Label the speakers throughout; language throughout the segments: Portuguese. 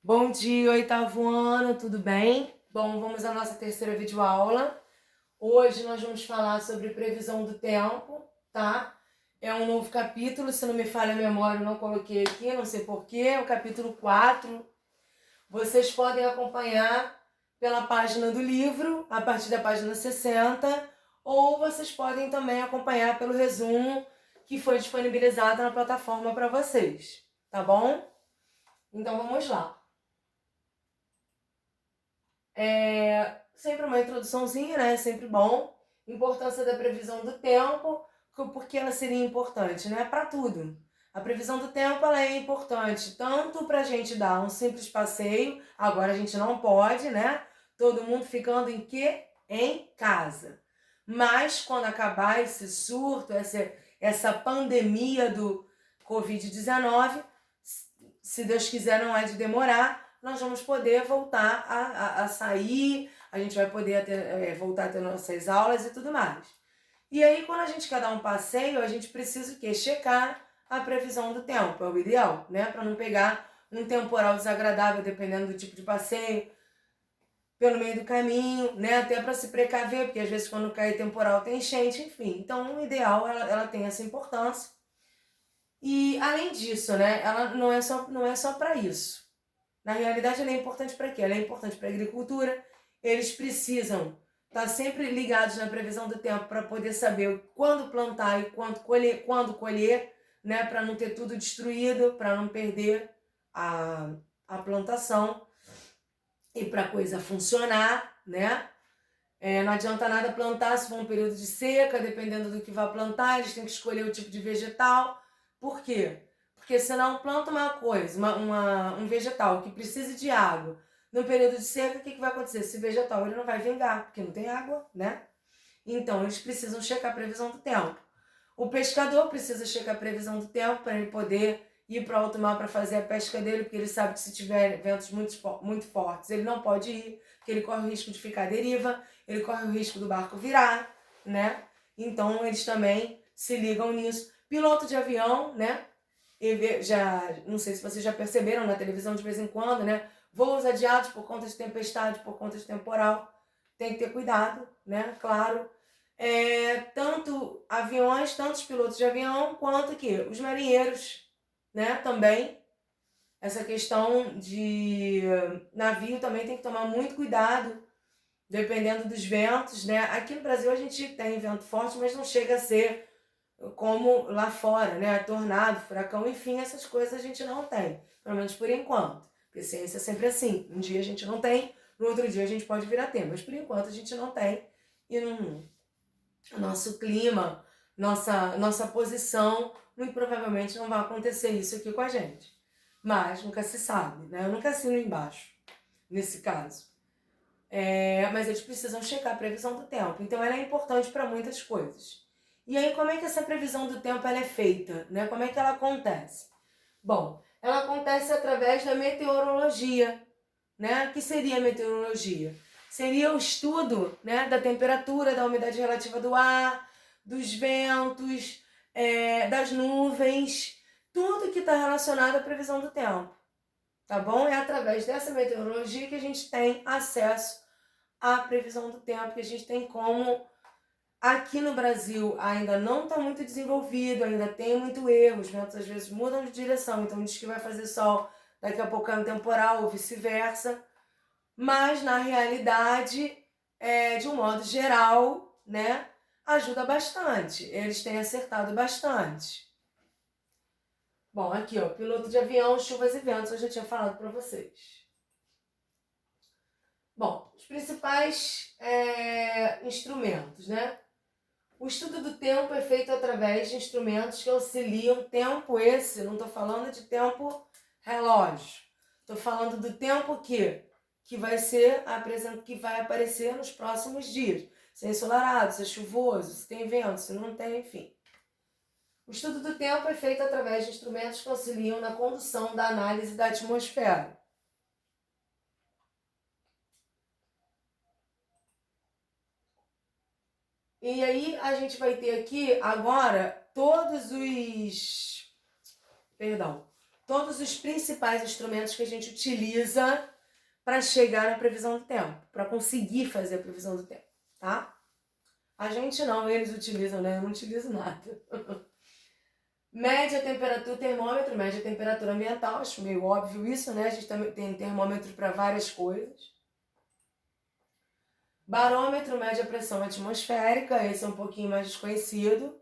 Speaker 1: Bom dia, oitavo ano, tudo bem? Bom, vamos à nossa terceira videoaula. Hoje nós vamos falar sobre previsão do tempo, tá? É um novo capítulo, se não me falha a memória, eu não coloquei aqui, não sei porquê, é o capítulo 4. Vocês podem acompanhar pela página do livro, a partir da página 60, ou vocês podem também acompanhar pelo resumo que foi disponibilizado na plataforma para vocês, tá bom? Então vamos lá. Sempre uma introduçãozinha, né? Sempre bom. Importância da previsão do tempo, porque ela seria importante, né? Para tudo. A previsão do tempo ela é importante tanto para a gente dar um simples passeio, agora a gente não pode, né? Todo mundo ficando em quê? Em casa. Mas quando acabar esse surto, essa pandemia do Covid-19, se Deus quiser, não é de demorar, nós vamos poder voltar a sair, a gente vai poder voltar a ter nossas aulas e tudo mais. E aí, quando a gente quer dar um passeio, a gente precisa o quê? Checar a previsão do tempo, é o ideal, né? Para não pegar um temporal desagradável, dependendo do tipo de passeio, pelo meio do caminho, né? Até para se precaver, porque às vezes quando cai temporal tem enchente, enfim. Então, o ideal, ela tem essa importância. E, além disso, né? Ela não é só para isso. Na realidade, ela é importante para quê? Ela é importante para a agricultura. Eles precisam estar sempre ligados na previsão do tempo para poder saber quando plantar e quando colher, né? Para não ter tudo destruído, para não perder a plantação e para a coisa funcionar, né? Não adianta nada plantar se for um período de seca, dependendo do que vai plantar, eles têm que escolher o tipo de vegetal. Por quê? Porque senão planta uma coisa, um vegetal que precise de água. No período de seca, o que vai acontecer? Esse vegetal ele não vai vingar, porque não tem água, né? Então, eles precisam checar a previsão do tempo. O pescador precisa checar a previsão do tempo para ele poder ir para o alto mar para fazer a pesca dele, porque ele sabe que se tiver ventos muito fortes, ele não pode ir, porque ele corre o risco de ficar à deriva, ele corre o risco do barco virar, né? Então, eles também se ligam nisso. Piloto de avião, né? Não sei se vocês já perceberam na televisão de vez em quando, né? Voos adiados por conta de tempestade, por conta de temporal. Tem que ter cuidado, né? Claro. Tanto aviões, tanto os pilotos de avião, quanto que os marinheiros, né? Também. Essa questão de navio também tem que tomar muito cuidado, dependendo dos ventos, né? Aqui no Brasil a gente tem vento forte, mas não chega a ser como lá fora, né? Tornado, furacão, enfim, essas coisas a gente não tem, pelo menos por enquanto. Porque ciência é sempre assim, um dia a gente não tem, no outro dia a gente pode vir a ter, mas por enquanto a gente não tem. E o nosso clima, nossa posição, muito provavelmente não vai acontecer isso aqui com a gente. Mas nunca se sabe, né? Eu nunca assino embaixo, nesse caso. Mas eles precisam checar a previsão do tempo. Então ela é importante para muitas coisas. E aí, como é que essa previsão do tempo ela é feita? Né? Como é que ela acontece? Bom, ela acontece através da meteorologia. Né? O que seria a meteorologia? Seria o estudo, né, da temperatura, da umidade relativa do ar, dos ventos, das nuvens, tudo que está relacionado à previsão do tempo. Tá bom? É através dessa meteorologia que a gente tem acesso à previsão do tempo, que a gente tem como. Aqui no Brasil ainda não está muito desenvolvido, ainda tem muito erro, os ventos às vezes mudam de direção, então diz que vai fazer sol, daqui a pouco é um temporal ou vice-versa. Mas na realidade, de um modo geral, né, ajuda bastante. Eles têm acertado bastante. Bom, aqui ó, piloto de avião, chuvas e ventos, eu já tinha falado para vocês. Bom, os principais instrumentos, né? O estudo do tempo é feito através de instrumentos que auxiliam tempo esse, não estou falando de tempo relógio, estou falando do tempo que vai ser que vai aparecer nos próximos dias. Se é ensolarado, se é chuvoso, se tem vento, se não tem, enfim. O estudo do tempo é feito através de instrumentos que auxiliam na condução da análise da atmosfera. E aí a gente vai ter aqui agora todos todos os principais instrumentos que a gente utiliza para chegar na previsão do tempo, para conseguir fazer a previsão do tempo, tá? A gente não, eles utilizam, né? Eu não utilizo nada. Mede a temperatura, termômetro, mede a temperatura ambiental, acho meio óbvio isso, né? A gente também tem termômetro para várias coisas. Barômetro mede a pressão atmosférica, esse é um pouquinho mais desconhecido.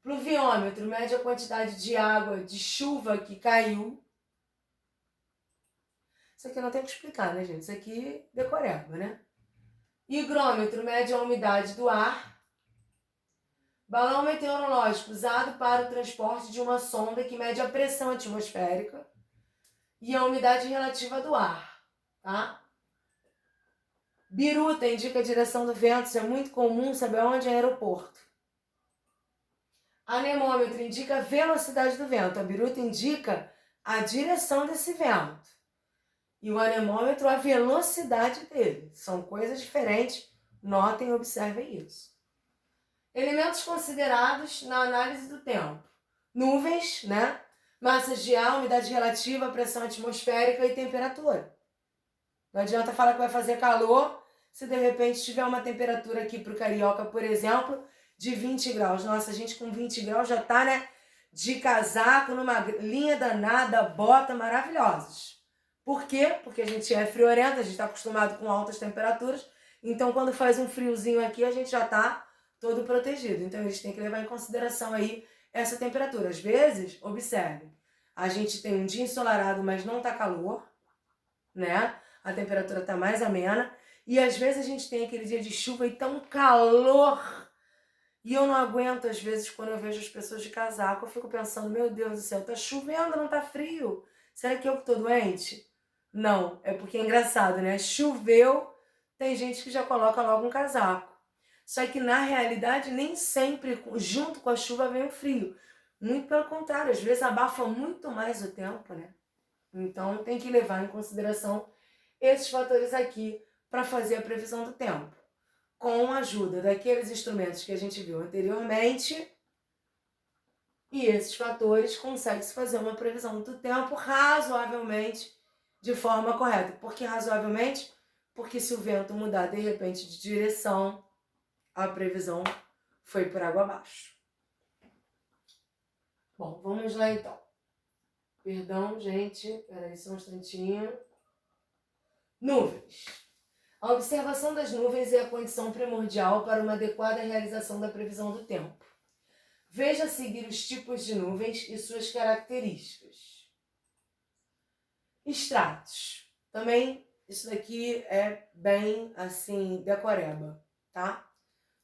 Speaker 1: Pluviômetro mede a quantidade de água, de chuva que caiu. Isso aqui eu não tenho que explicar, né, gente? Isso aqui decoreba, né? Higrômetro mede a umidade do ar. Balão meteorológico usado para o transporte de uma sonda que mede a pressão atmosférica e a umidade relativa do ar, tá? Biruta indica a direção do vento, isso é muito comum saber onde é aeroporto. Anemômetro indica a velocidade do vento, a biruta indica a direção desse vento. E o anemômetro a velocidade dele. São coisas diferentes, notem e observem isso. Elementos considerados na análise do tempo. Nuvens, né? Massas de ar, umidade relativa, pressão atmosférica e temperatura. Não adianta falar que vai fazer calor se de repente tiver uma temperatura aqui para o Carioca, por exemplo, de 20 graus. Nossa, a gente com 20 graus já tá, né? De casaco, numa linha danada, bota maravilhosos. Por quê? Porque a gente é friorento, a gente está acostumado com altas temperaturas. Então, quando faz um friozinho aqui, a gente já está todo protegido. Então, eles têm que levar em consideração aí essa temperatura. Às vezes, observe, a gente tem um dia ensolarado, mas não tá calor, né? A temperatura tá mais amena. E às vezes a gente tem aquele dia de chuva e tá um calor. E eu não aguento, às vezes, quando eu vejo as pessoas de casaco, eu fico pensando, meu Deus do céu, tá chovendo, não tá frio? Será que eu que tô doente? Não, é porque é engraçado, né? Choveu, tem gente que já coloca logo um casaco. Só que na realidade nem sempre junto com a chuva vem o frio. Muito pelo contrário, às vezes abafa muito mais o tempo, né? Então tem que levar em consideração esses fatores aqui para fazer a previsão do tempo. Com a ajuda daqueles instrumentos que a gente viu anteriormente, e esses fatores consegue-se fazer uma previsão do tempo razoavelmente de forma correta. Por que razoavelmente? Porque se o vento mudar de repente de direção, a previsão foi por água abaixo. Bom, vamos lá então. Perdão, gente, peraí só um instantinho. Nuvens. A observação das nuvens é a condição primordial para uma adequada realização da previsão do tempo. Veja a seguir os tipos de nuvens e suas características. Estratos. Também isso daqui é bem assim, decoreba, tá?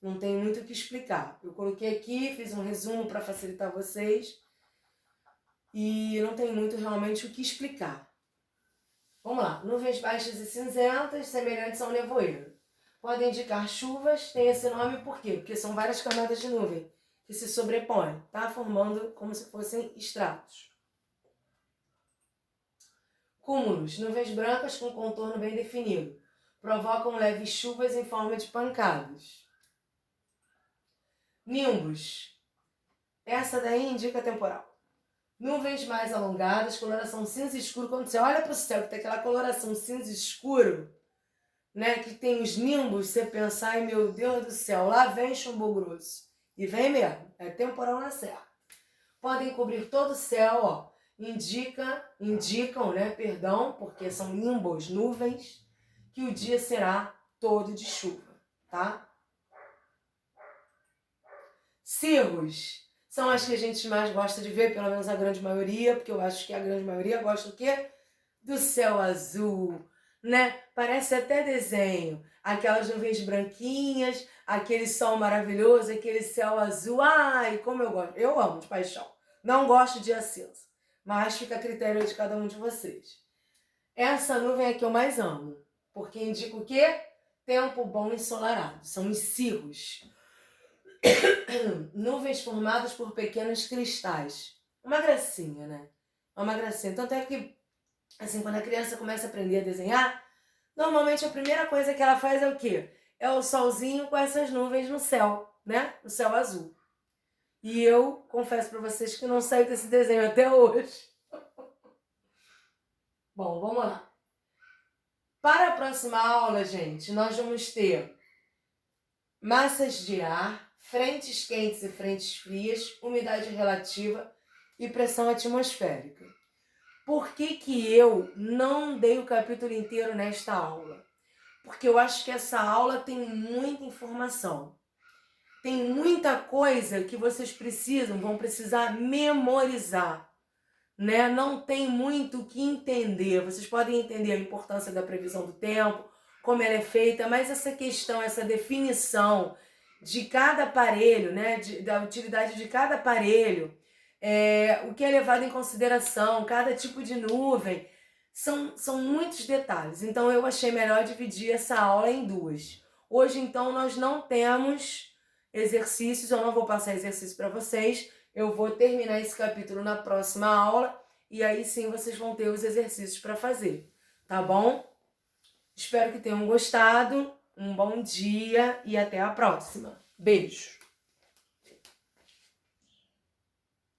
Speaker 1: Não tem muito o que explicar. Eu coloquei aqui, fiz um resumo para facilitar vocês e não tem muito realmente o que explicar. Vamos lá. Nuvens baixas e cinzentas, semelhantes ao nevoeiro. Podem indicar chuvas, tem esse nome por quê? Porque são várias camadas de nuvem que se sobrepõem, tá? Formando como se fossem estratos. Cúmulos, nuvens brancas com contorno bem definido. Provocam leves chuvas em forma de pancadas. Nimbos. Essa daí indica temporal. Nuvens mais alongadas, coloração cinza escuro. Quando você olha para o céu, que tem aquela coloração cinza escuro, né, que tem os nimbos, você pensa, ai meu Deus do céu, lá vem chumbo grosso. E vem mesmo, é temporal na serra. Podem cobrir todo o céu, ó. Indicam, né, porque são nimbos, nuvens, que o dia será todo de chuva, tá? Cirros são as que a gente mais gosta de ver, pelo menos a grande maioria, porque eu acho que a grande maioria gosta do quê? Do céu azul, né? Parece até desenho. Aquelas nuvens branquinhas, aquele sol maravilhoso, aquele céu azul. Ai, como eu gosto. Eu amo de paixão. Não gosto de dia cinza, mas fica a critério de cada um de vocês. Essa nuvem é que eu mais amo, porque indica o quê? Tempo bom e ensolarado. São os cirros. Nuvens formadas por pequenos cristais. Uma gracinha, né? Uma gracinha. Tanto é que, assim, quando a criança começa a aprender a desenhar, normalmente a primeira coisa que ela faz é o quê? É o solzinho com essas nuvens no céu, né? No céu azul. E eu confesso para vocês que não saio desse desenho até hoje. Bom, vamos lá. Para a próxima aula, gente, nós vamos ter massas de ar, frentes quentes e frentes frias, umidade relativa e pressão atmosférica. Por que eu não dei o capítulo inteiro nesta aula? Porque eu acho que essa aula tem muita informação. Tem muita coisa que vocês vão precisar memorizar, né? Não tem muito o que entender. Vocês podem entender a importância da previsão do tempo, como ela é feita, mas essa questão, essa definição de cada aparelho, né? Da utilidade de cada aparelho, o que é levado em consideração, cada tipo de nuvem, são muitos detalhes. Então eu achei melhor dividir essa aula em duas. Hoje, então, nós não temos exercícios, eu não vou passar exercício para vocês. Eu vou terminar esse capítulo na próxima aula e aí sim vocês vão ter os exercícios para fazer, tá bom? Espero que tenham gostado. Um bom dia e até a próxima. Beijo!